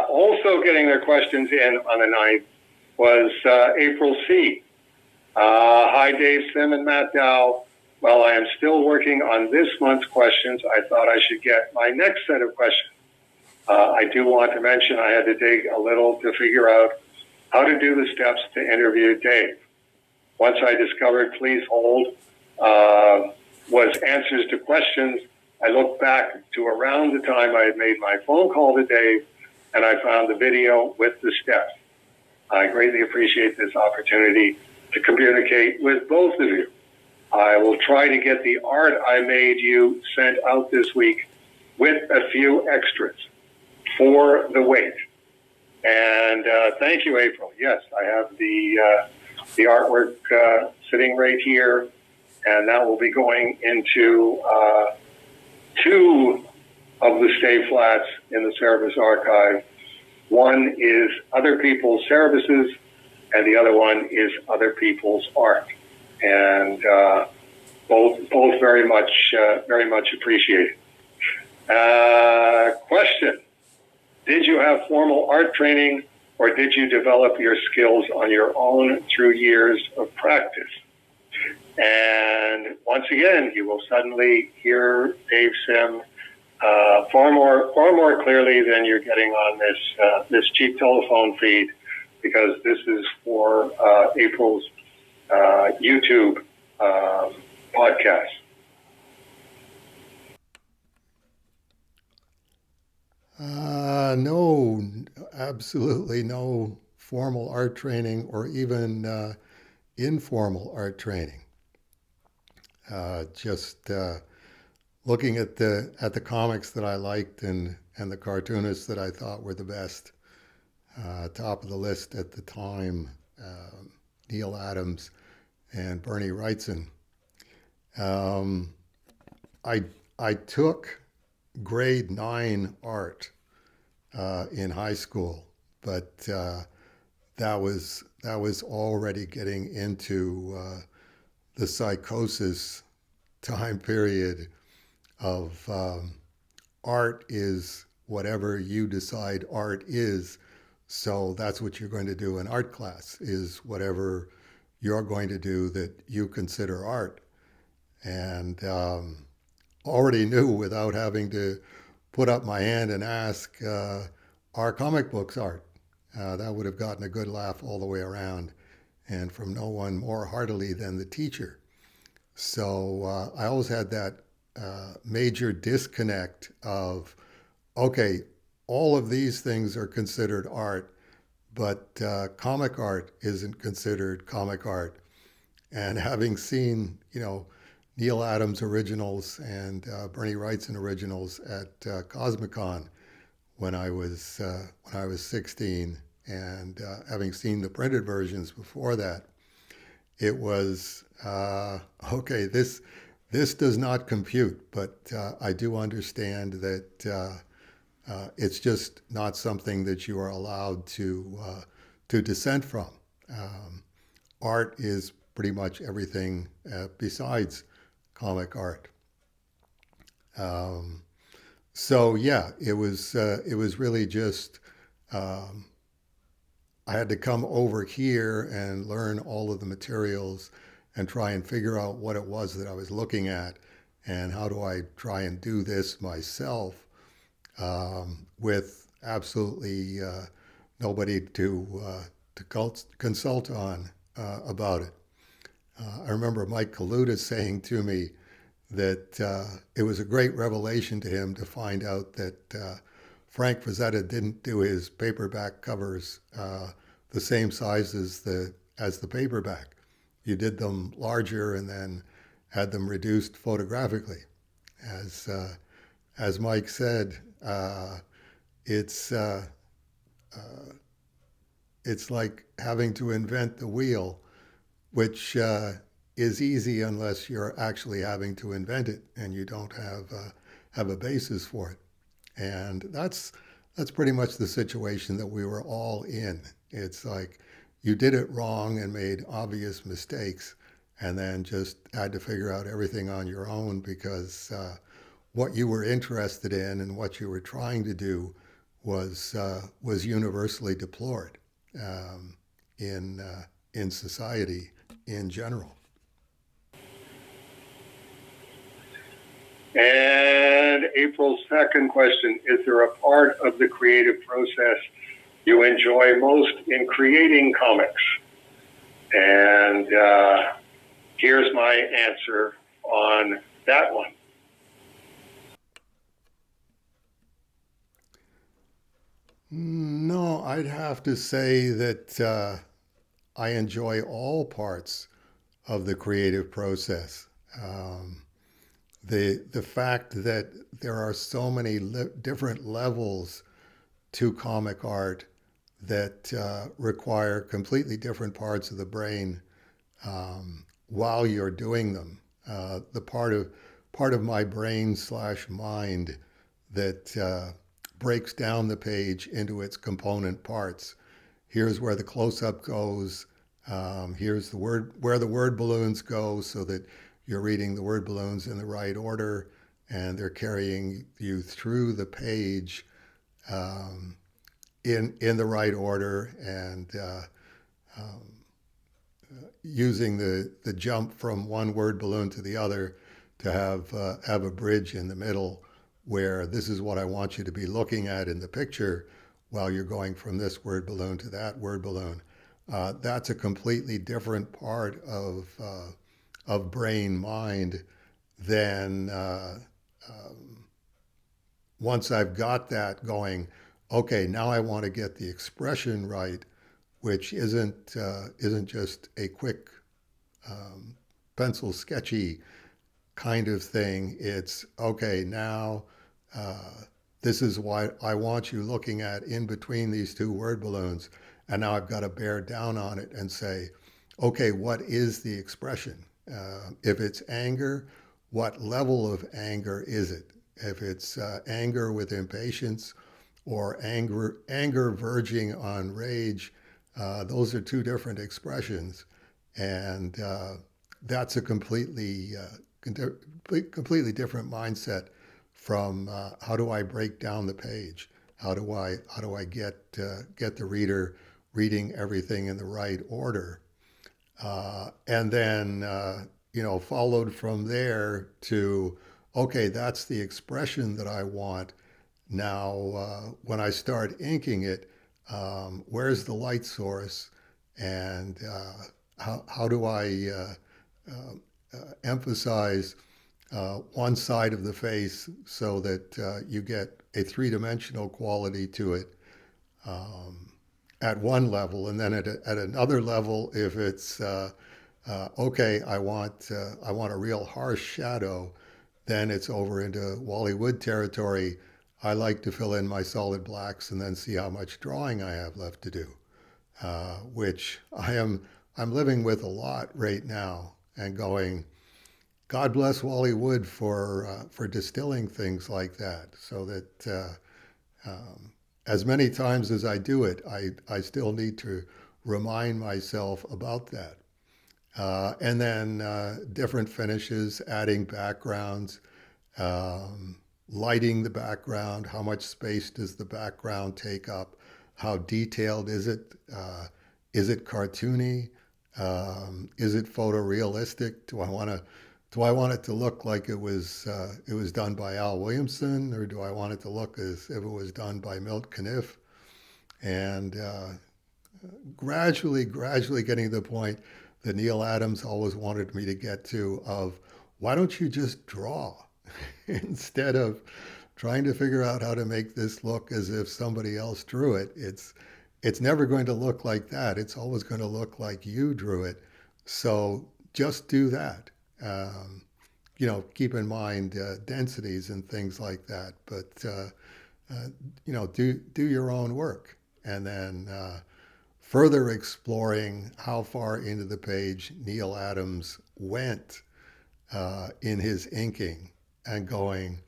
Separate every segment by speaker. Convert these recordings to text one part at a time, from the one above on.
Speaker 1: Also getting their questions in on the 9th was April C. Hi, Dave Sim and Matt Dow. While I am still working on this month's questions, I thought I should get my next set of questions. I do want to mention I had to dig a little to figure out how to do the steps to interview Dave. Once I discovered Please Hold was answers to questions, I looked back to around the time I had made my phone call to Dave, and I found the video with the steps. I greatly appreciate this opportunity to communicate with both of you. I will try to get the art I made you sent out this week with a few extras for the wait. And thank you, April. Yes, I have the artwork sitting right here, and that will be going into two of the stay flats in the Cerebus archive. One is Other People's Services, and the other one is Other People's Art. And both very much appreciated. Question: did you have formal art training, or did you develop your skills on your own through years of practice? And once again, you will suddenly hear Dave Sim far more clearly than you're getting on this cheap telephone feed, because this is for April's YouTube podcast.
Speaker 2: No, absolutely no formal art training or even informal art training. Just looking at the comics that I liked and the cartoonists that I thought were the best. Top of the list at the time, Neal Adams and Bernie Wrightson. I took grade 9 art in high school, but that was already getting into the psychosis time period of art is whatever you decide art is. So that's what you're going to do in art class, is whatever you're going to do that you consider art. And already knew without having to put up my hand and ask, are comic books art? That would have gotten a good laugh all the way around, and from no one more heartily than the teacher. So I always had that major disconnect of, okay, all of these things are considered art, but comic art isn't considered comic art. And having seen, Neal Adams originals and Bernie Wrightson originals at Cosmicon when I was 16, and having seen the printed versions before that, it was okay. This does not compute, but I do understand that it's just not something that you are allowed to dissent from. Art is pretty much everything besides comic art. So yeah, it was really just I had to come over here and learn all of the materials and try and figure out what it was that I was looking at, and how do I try and do this myself with absolutely nobody to consult on about it. I remember Mike Kaluta saying to me that it was a great revelation to him to find out that Frank Frazetta didn't do his paperback covers the same size as the paperback. You did them larger and then had them reduced photographically. As Mike said, it's like having to invent the wheel, which is easy unless you're actually having to invent it and you don't have a basis for it. And that's pretty much the situation that we were all in. It's like you did it wrong and made obvious mistakes, and then just had to figure out everything on your own, because what you were interested in and what you were trying to do was universally deplored um, in society in general.
Speaker 1: And April's second question, is there a part of the creative process you enjoy most in creating comics? And here's my answer on that one.
Speaker 2: No, I'd have to say that I enjoy all parts of the creative process. Um, the fact that there are so many different levels to comic art that require completely different parts of the brain while you're doing them. The part of my brain slash mind that breaks down the page into its component parts. Here's where the close-up goes. Here's the word where the word balloons go, so that you're reading the word balloons in the right order, and they're carrying you through the page um, in the right order, and using the jump from one word balloon to the other to have a bridge in the middle where this is what I want you to be looking at in the picture while you're going from this word balloon to that word balloon. That's a completely different part of brain mind than once I've got that going. Okay, now I want to get the expression right, which isn't just a quick pencil sketchy kind of thing. It's okay now. Uh, this is what I want you looking at in between these two word balloons, and now I've got to bear down on it and say, okay, what is the expression? If it's anger, what level of anger is it? If it's anger with impatience or anger verging on rage, those are two different expressions, and that's a completely different mindset from how do I break down the page? How do I get the reader reading everything in the right order? And then followed from there to okay, that's the expression that I want. Now, when I start inking it, where's the light source, and how do I emphasize one side of the face so that you get a three-dimensional quality to it at one level, and then at another level, if it's okay, I want a real harsh shadow, then it's over into Wally Wood territory. I like to fill in my solid blacks and then see how much drawing I have left to do, which I'm living with a lot right now, and going, God bless Wally Wood for distilling things like that, so that as many times as I do it, I still need to remind myself about that. And then different finishes, adding backgrounds, lighting the background, how much space does the background take up, how detailed is it? Is it cartoony? Is it photorealistic? Do I want it to look like it was done by Al Williamson, or do I want it to look as if it was done by Milt Caniff? And gradually getting to the point that Neal Adams always wanted me to get to of why don't you just draw instead of trying to figure out how to make this look as if somebody else drew it. It's never going to look like that. It's always going to look like you drew it. So just do that. Keep in mind densities and things like that, but do your own work, and then further exploring how far into the page Neal Adams went in his inking, and going,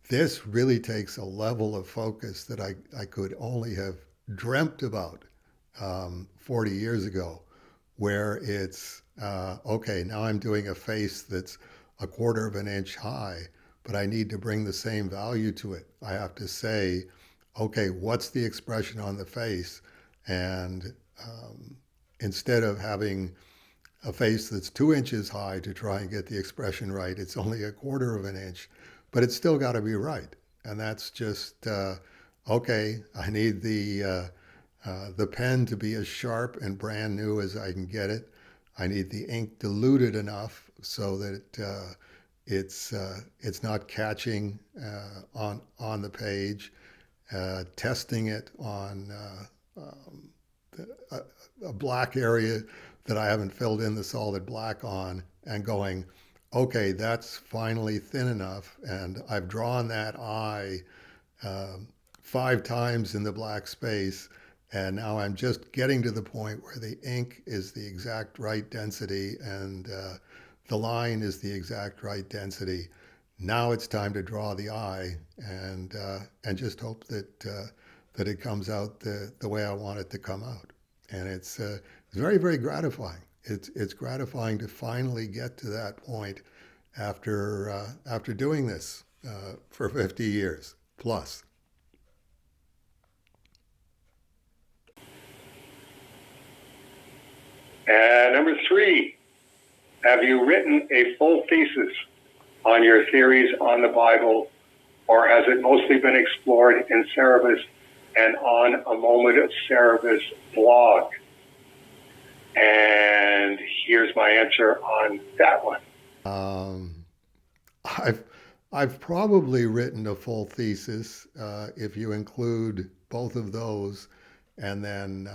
Speaker 2: this really takes a level of focus that I could only have dreamt about 40 years ago, where it's, okay, now I'm doing a face that's a quarter of an inch high, but I need to bring the same value to it. I have to say, okay, what's the expression on the face? And instead of having a face that's 2 inches high to try and get the expression right, it's only a quarter of an inch, but it's still got to be right. And that's just okay. I need the pen to be as sharp and brand new as I can get it. I need the ink diluted enough so that it's not catching on the page. Testing it on a black area that I haven't filled in the solid black on, and going, okay, that's finally thin enough, and I've drawn that eye uh, 5 times in the black space, and now I'm just getting to the point where the ink is the exact right density and the line is the exact right density. Now it's time to draw the eye and just hope that it comes out the way I want it to come out. And it's very, very gratifying. It's gratifying to finally get to that point after doing this for 50 years plus.
Speaker 1: And number 3, have you written a full thesis on your theories on the Bible, or has it mostly been explored in Cerebus and on a Moment of Cerebus blog? And here's my answer on that one.
Speaker 2: I've probably written a full thesis if you include both of those, and then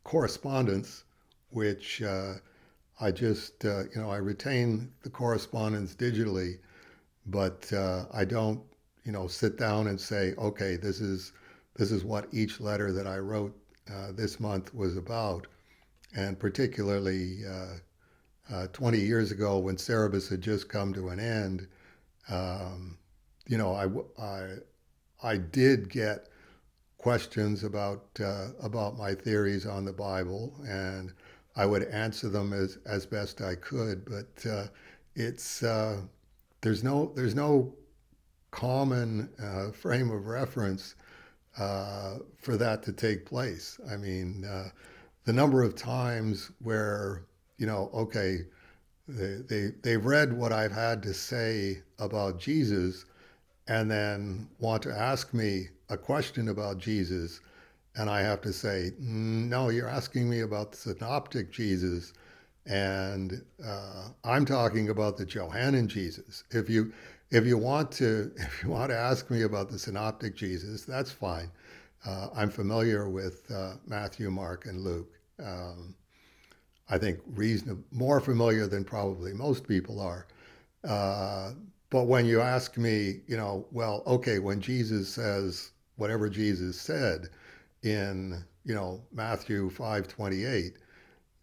Speaker 2: correspondence, which I just I retain the correspondence digitally, but I don't sit down and say, okay, this is what each letter that I wrote this month was about. And particularly 20 years ago, when Cerebus had just come to an end, you know, I did get questions about my theories on the Bible, and I would answer them as best I could. But it's there's no common frame of reference for that to take place. I mean, the number of times where okay, they've read what I've had to say about Jesus, and then want to ask me a question about Jesus, and I have to say, no, you're asking me about the synoptic Jesus, and I'm talking about the Johannine Jesus. If you want to ask me about the synoptic Jesus, that's fine. I'm familiar with Matthew, Mark, and Luke. I think more familiar than probably most people are. But when you ask me, well, okay, when Jesus says whatever Jesus said in, Matthew 5:28,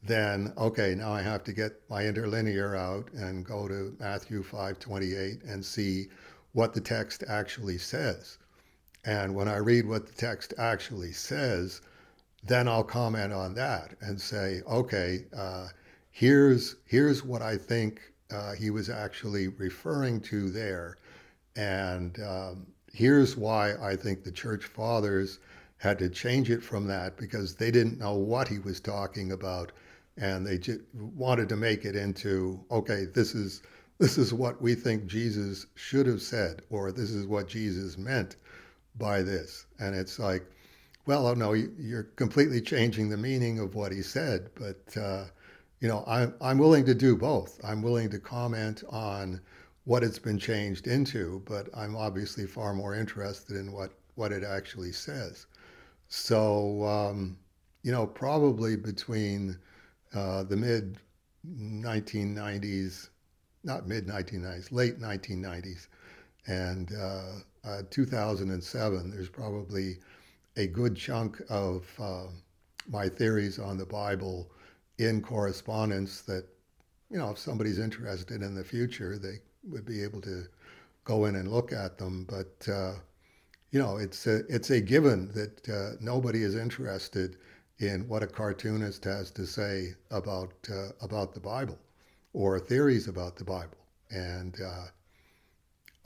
Speaker 2: then okay, now I have to get my interlinear out and go to Matthew 5:28 and see what the text actually says. And when I read what the text actually says, then I'll comment on that and say, okay, here's what I think he was actually referring to there, and here's why I think the church fathers had to change it from that, because they didn't know what he was talking about, and they just wanted to make it into, okay, this is what we think Jesus should have said, or this is what Jesus meant by this. And it's like, well, oh no, you're completely changing the meaning of what he said. But I'm willing to do both. I'm willing to comment on what it's been changed into, but I'm obviously far more interested in what it actually says. So probably between the mid 1990s, not mid 1990s, late 1990s, and 2007, there's probably a good chunk of my theories on the Bible in correspondence that, if somebody's interested in the future, they would be able to go in and look at them. But, it's a given that nobody is interested in what a cartoonist has to say about the Bible or theories about the Bible. And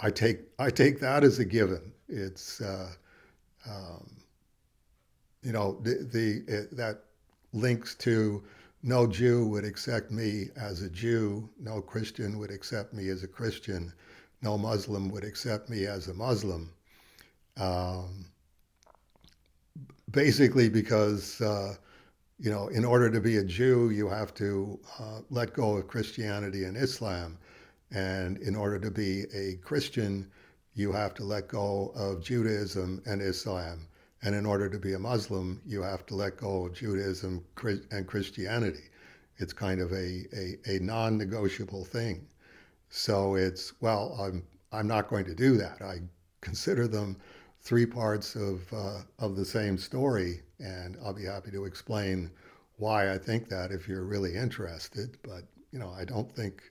Speaker 2: I take that as a given. It's that links to no Jew would accept me as a Jew, no Christian would accept me as a Christian, no Muslim would accept me as a Muslim. Um, Basically, because in order to be a Jew, you have to let go of Christianity and Islam, and in order to be a Christian, you have to let go of Judaism and Islam. And in order to be a Muslim, you have to let go of Judaism and Christianity. It's kind of a non-negotiable thing. So I'm not going to do that. I consider them three parts of the same story, and I'll be happy to explain why I think that if you're really interested. But I don't think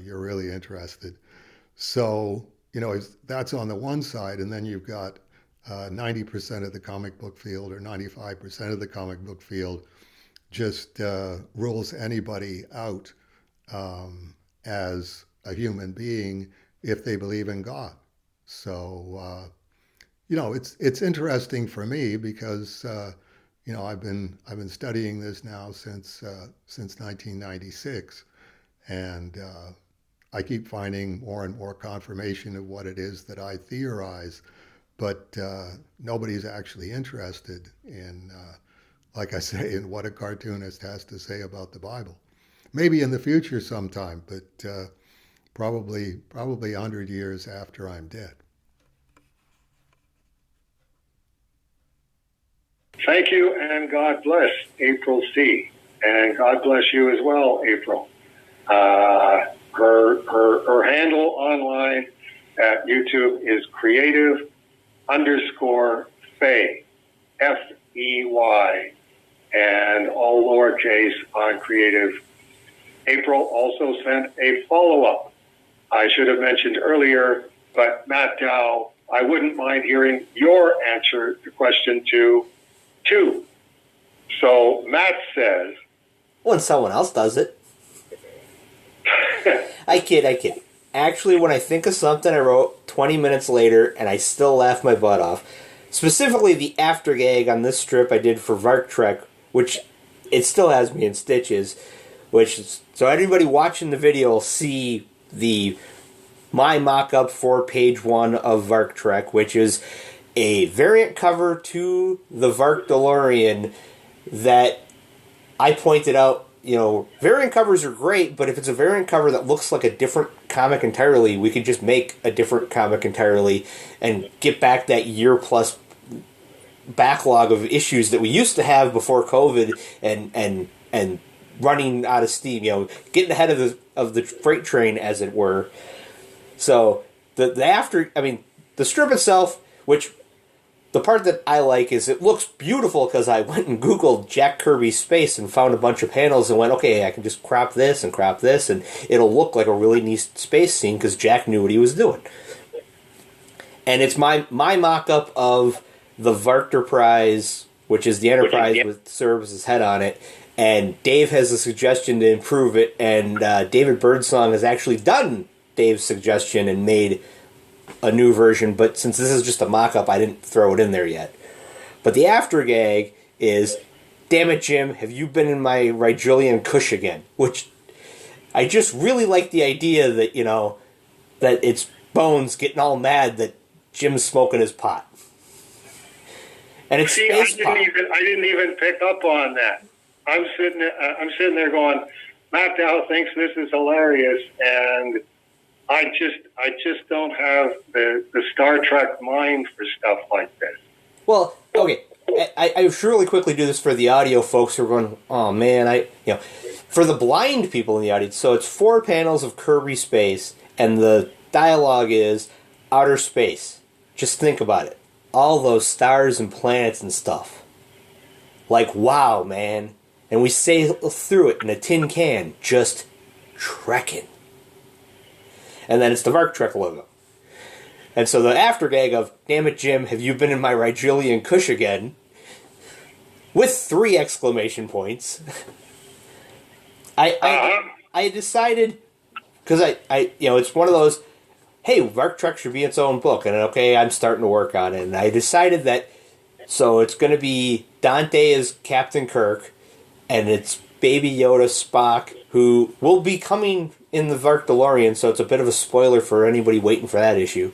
Speaker 2: you're really interested. So that's on the one side, and then you've got 90% of the comic book field or 95% of the comic book field just rules anybody out as a human being if they believe in God. So it's interesting for me because I've been studying this now since 1996, and I keep finding more and more confirmation of what it is that I theorize, but nobody's actually interested in, like I say, in what a cartoonist has to say about the Bible. Maybe in the future sometime, but probably 100 years after I'm dead.
Speaker 1: Thank you, and God bless April C. And God bless you as well, April. Her handle online at YouTube is creative_Fey, Fey, and all lowercase on creative. April also sent a follow-up. I should have mentioned earlier, but Matt Dow, I wouldn't mind hearing your answer to question 2. So Matt says,
Speaker 3: when someone else does it. I kid. Actually, when I think of something I wrote 20 minutes later and I still laugh my butt off, specifically the after gag on this strip I did for Vark Trek, which it still has me in stitches, so everybody watching the video will see my mock-up for page 1 of Vark Trek, which is a variant cover to the Vark DeLorean that I pointed out. Variant covers are great, but if it's a variant cover that looks like a different comic entirely, we could just make a different comic entirely and get back that year-plus backlog of issues that we used to have before COVID and running out of steam. Getting ahead of the freight train, as it were. So the strip itself, which the part that I like is it looks beautiful because I went and Googled Jack Kirby's Space and found a bunch of panels and went, okay, I can just crop this, and it'll look like a really neat space scene because Jack knew what he was doing. And it's my mock-up of the Varkterprise, which is the Enterprise with Cerebus' head on it, and Dave has a suggestion to improve it, and David Birdsong has actually done Dave's suggestion and made a new version, but since this is just a mock-up, I didn't throw it in there yet. But the after gag is, damn it, Jim, have you been in my Rigelian Kush again? Which, I just really like the idea that, that it's Bones getting all mad that Jim's smoking his pot. And it's space pot.
Speaker 1: I didn't even pick up on that. I'm sitting there going, Matt Dow thinks this is hilarious, and I just don't have the Star Trek mind for stuff like this.
Speaker 3: Well, okay, I should really quickly do this for the audio folks who are going, oh man, for the blind people in the audience. So it's 4 panels of Kirby Space, and the dialogue is outer space. Just think about it. All those stars and planets and stuff. Like, wow, man. And we sail through it in a tin can, just trekking. And then it's the Vark Trek logo. And so the after gag of, damn it, Jim, have you been in my Rigelian Kush again? With 3 exclamation points. I decided, because I it's one of those, hey, Vark Trek should be its own book. And okay, I'm starting to work on it. And I decided that, so it's going to be Dante as Captain Kirk, and it's Baby Yoda Spock, who will be coming in the Vark DeLorean, so it's a bit of a spoiler for anybody waiting for that issue,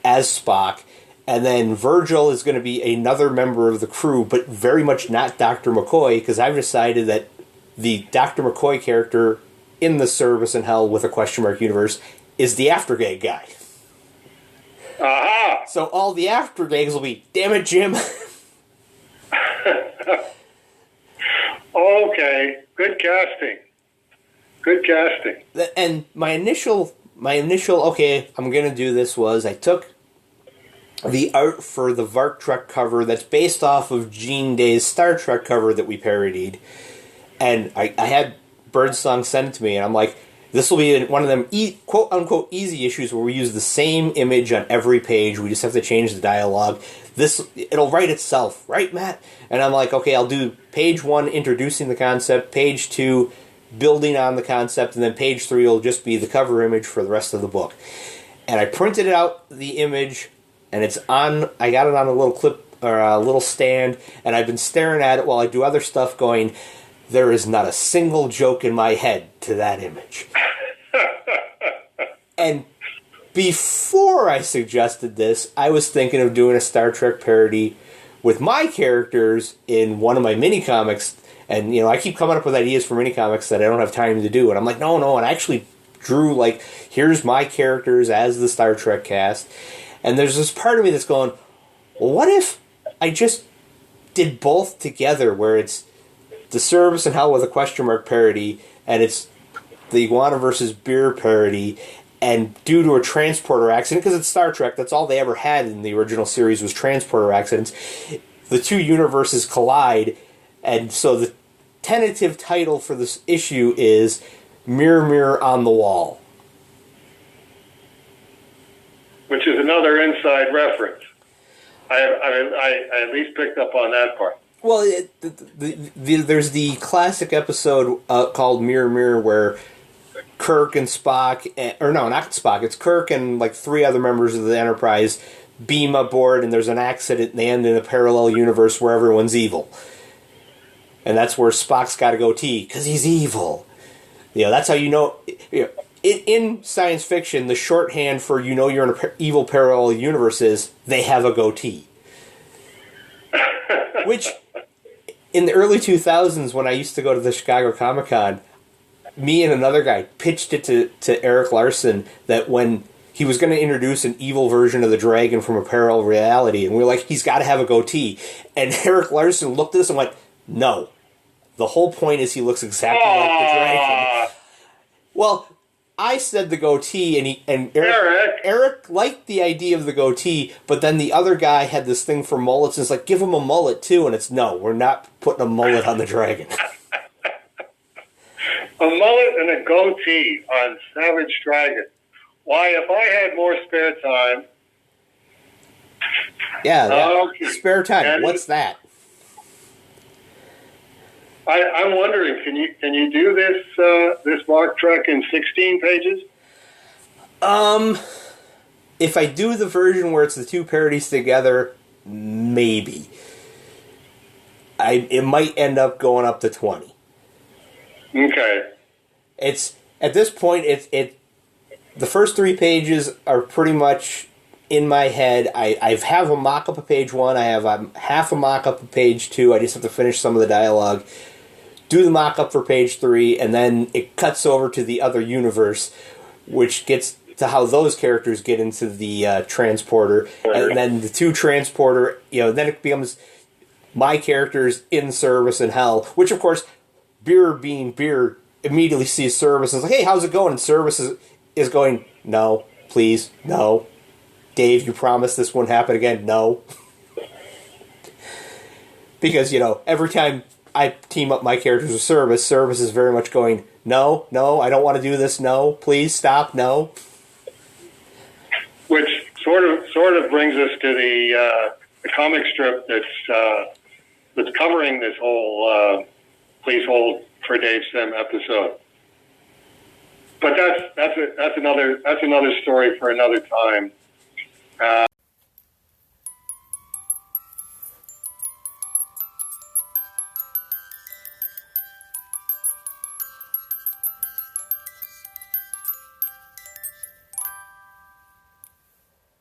Speaker 3: as Spock. And then Virgil is going to be another member of the crew, but very much not Dr. McCoy, because I've decided that the Dr. McCoy character in the Service in Hell with a question mark universe is the Aftergag guy.
Speaker 1: Aha!
Speaker 3: So all the Aftergags will be, damn it, Jim.
Speaker 1: Okay, good casting. Good casting.
Speaker 3: And my initial, okay, I'm going to do this was I took the art for the Vark Trek cover that's based off of Gene Day's Star Trek cover that we parodied, and I had Birdsong send it to me, and I'm like, this will be one of them quote-unquote easy issues where we use the same image on every page, we just have to change the dialogue. It'll write itself, right, Matt? And I'm like, okay, I'll do page 1 introducing the concept, page 2 building on the concept, and then page 3 will just be the cover image for the rest of the book. And I printed out the image, and I got it on a little clip, or a little stand, and I've been staring at it while I do other stuff going, there is not a single joke in my head to that image. And before I suggested this, I was thinking of doing a Star Trek parody with my characters in one of my mini-comics, and, I keep coming up with ideas for mini-comics that I don't have time to do, and I'm like, no, and I actually drew, here's my characters as the Star Trek cast, and there's this part of me that's going, well, what if I just did both together, where it's the Service in Hell with a question mark parody, and it's the Iguana versus Beer parody, and due to a transporter accident, because it's Star Trek, that's all they ever had in the original series was transporter accidents, the two universes collide, and so the tentative title for this issue is Mirror, Mirror on the Wall.
Speaker 1: Which is another inside reference. I at least picked up on that part.
Speaker 3: Well, there's the classic episode called Mirror, Mirror, where Kirk and Spock, or no, not Spock, it's Kirk and 3 other members of the Enterprise beam aboard, and there's an accident, and they end in a parallel universe where everyone's evil. And that's where Spock's got a goatee, because he's evil. That's how in science fiction, the shorthand for you're in an evil parallel universe is they have a goatee. Which, in the early 2000s, when I used to go to the Chicago Comic-Con, me and another guy pitched it to Eric Larson that when he was going to introduce an evil version of the dragon from a parallel reality, and we were like, he's got to have a goatee. And Eric Larson looked at us and went, no. The whole point is he looks exactly like the dragon. Well, I said the goatee, and Eric liked the idea of the goatee, but then the other guy had this thing for mullets, and it's like, give him a mullet too, and it's, no, we're not putting a mullet on the dragon.
Speaker 1: A mullet and a goatee on Savage Dragon. Why, if I had more spare time...
Speaker 3: Yeah, okay. Spare time, what's that?
Speaker 1: I'm wondering, can you do this Vark Trek in 16 pages?
Speaker 3: If I do the version where it's the 2 parodies together, maybe. It might end up going up to 20.
Speaker 1: Okay.
Speaker 3: It's at this point, the first 3 pages are pretty much in my head. I have a mock-up of page 1. I have half a mock-up of page 2. I just have to finish some of the dialogue. Do the mock-up for page 3, and then it cuts over to the other universe, which gets to how those characters get into the transporter, and then the 2 transporter, then it becomes my characters in Service in Hell, which, of course, Beer being Beer immediately sees Service and is like, hey, how's it going? And Service is going, no, please, no. Dave, you promised this wouldn't happen again? No. Because, every time I team up my characters with Service is very much going, no, I don't want to do this, no, please, stop, no.
Speaker 1: Which sort of brings us to the comic strip that's covering this whole Please Hold for Dave Sim episode. But that's another story for another time.